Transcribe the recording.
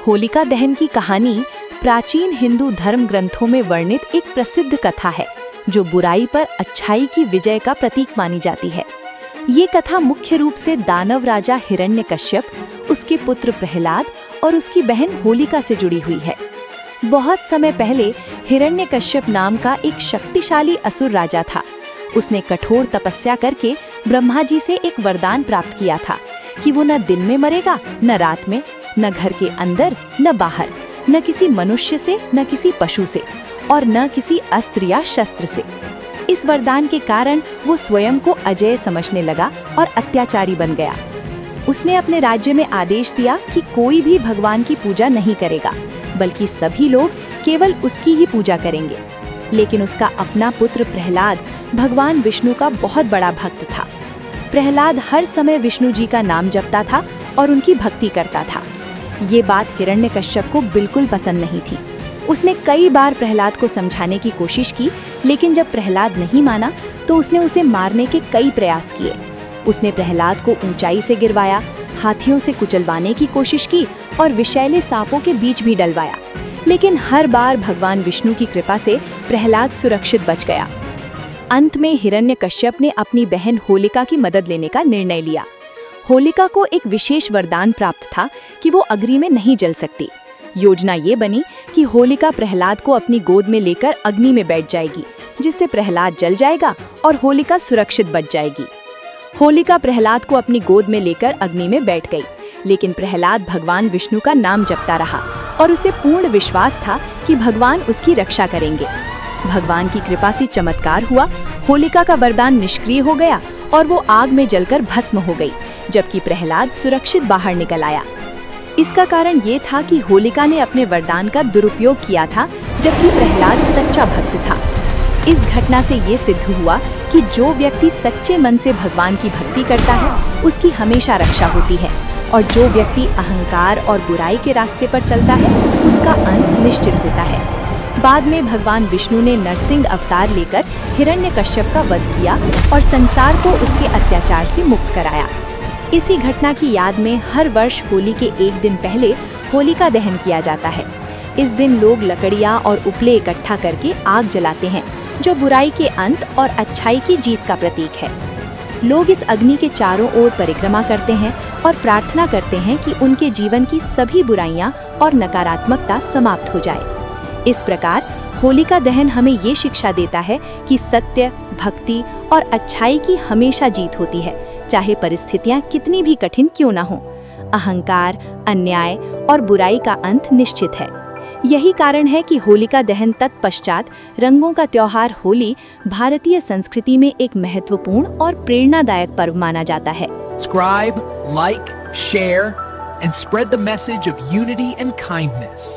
होलिका दहन की कहानी प्राचीन हिंदू धर्म ग्रंथों में वर्णित एक प्रसिद्ध कथा है जो बुराई पर अच्छाई की विजय का प्रतीक मानी जाती है। ये कथा मुख्य रूप से दानव राजा हिरण्यकश्यप, उसके पुत्र प्रहलाद और उसकी बहन होलिका से जुड़ी हुई है। बहुत समय पहले हिरण्यकश्यप नाम का एक शक्तिशाली असुर राजा था। उसने कठोर तपस्या करके ब्रह्मा जी से एक वरदान प्राप्त किया था कि वो न दिन में मरेगा, न रात में, न घर के अंदर न बाहर, न किसी मनुष्य से, न किसी पशु से और न किसी अस्त्र या शस्त्र से। इस वरदान के कारण वो स्वयं को अजेय समझने लगा और अत्याचारी बन गया। उसने अपने राज्य में आदेश दिया कि कोई भी भगवान की पूजा नहीं करेगा, बल्कि सभी लोग केवल उसकी ही पूजा करेंगे। लेकिन उसका अपना पुत्र प्रहलाद भगवान विष्णु का बहुत बड़ा भक्त था। प्रहलाद हर समय विष्णु जी का नाम जपता था और उनकी भक्ति करता था। ये बात हिरण्यकश्यप को बिल्कुल पसंद नहीं थी। उसने कई बार प्रहलाद को समझाने की कोशिश की, लेकिन जब प्रहलाद नहीं माना तो उसने उसे मारने के कई प्रयास किए। उसने प्रहलाद को ऊंचाई से गिरवाया, हाथियों से कुचलवाने की कोशिश की और विषैले सांपों के बीच भी डलवाया, लेकिन हर बार भगवान विष्णु की कृपा से प्रहलाद सुरक्षित बच गया। अंत में हिरण्यकश्यप ने अपनी बहन होलिका की मदद लेने का निर्णय लिया। होलिका को एक विशेष वरदान प्राप्त था कि वो अग्नि में नहीं जल सकती। योजना ये बनी कि होलिका प्रहलाद को अपनी गोद में लेकर अग्नि में बैठ जाएगी, जिससे प्रहलाद जल जाएगा और होलिका सुरक्षित बच जाएगी। होलिका प्रहलाद को अपनी गोद में लेकर अग्नि में बैठ गई, लेकिन प्रहलाद भगवान विष्णु का नाम जपता रहा और उसे पूर्ण विश्वास था कि भगवान उसकी रक्षा करेंगे। भगवान की कृपा से चमत्कार हुआ। होलिका का वरदान निष्क्रिय हो गया और वो आग में जलकर भस्म हो गई, जबकि प्रहलाद सुरक्षित बाहर निकल आया। इसका कारण ये था कि होलिका ने अपने वरदान का दुरुपयोग किया था, जबकि प्रहलाद सच्चा भक्त था। इस घटना से ये सिद्ध हुआ कि जो व्यक्ति सच्चे मन से भगवान की भक्ति करता है, उसकी हमेशा रक्षा होती है, और जो व्यक्ति अहंकार और बुराई के रास्ते पर चलता है, उसका अंत निश्चित होता है। बाद में भगवान विष्णु ने नरसिंह अवतार लेकर हिरण्यकश्यप का वध किया और संसार को उसके अत्याचार से मुक्त कराया। इसी घटना की याद में हर वर्ष होली के एक दिन पहले होलिका दहन किया जाता है। इस दिन लोग लकड़ियाँ और उपले इकट्ठा करके आग जलाते हैं, जो बुराई के अंत और अच्छाई की जीत का प्रतीक है। लोग इस अग्नि के चारों ओर परिक्रमा करते हैं और प्रार्थना करते हैं कि उनके जीवन की सभी बुराइयां और नकारात्मकता समाप्त हो जाए। इस प्रकार होलिका दहन हमें ये शिक्षा देता है कि सत्य, भक्ति और अच्छाई की हमेशा जीत होती है, चाहे परिस्थितियां कितनी भी कठिन क्यों न हो। अहंकार, अन्याय और बुराई का अंत निश्चित है। यही कारण है कि होलिका दहन तत्पश्चात रंगों का त्योहार होली भारतीय संस्कृति में एक महत्वपूर्ण और प्रेरणादायक पर्व माना जाता है। Subscribe, like, share, and spread the message of unity and kindness.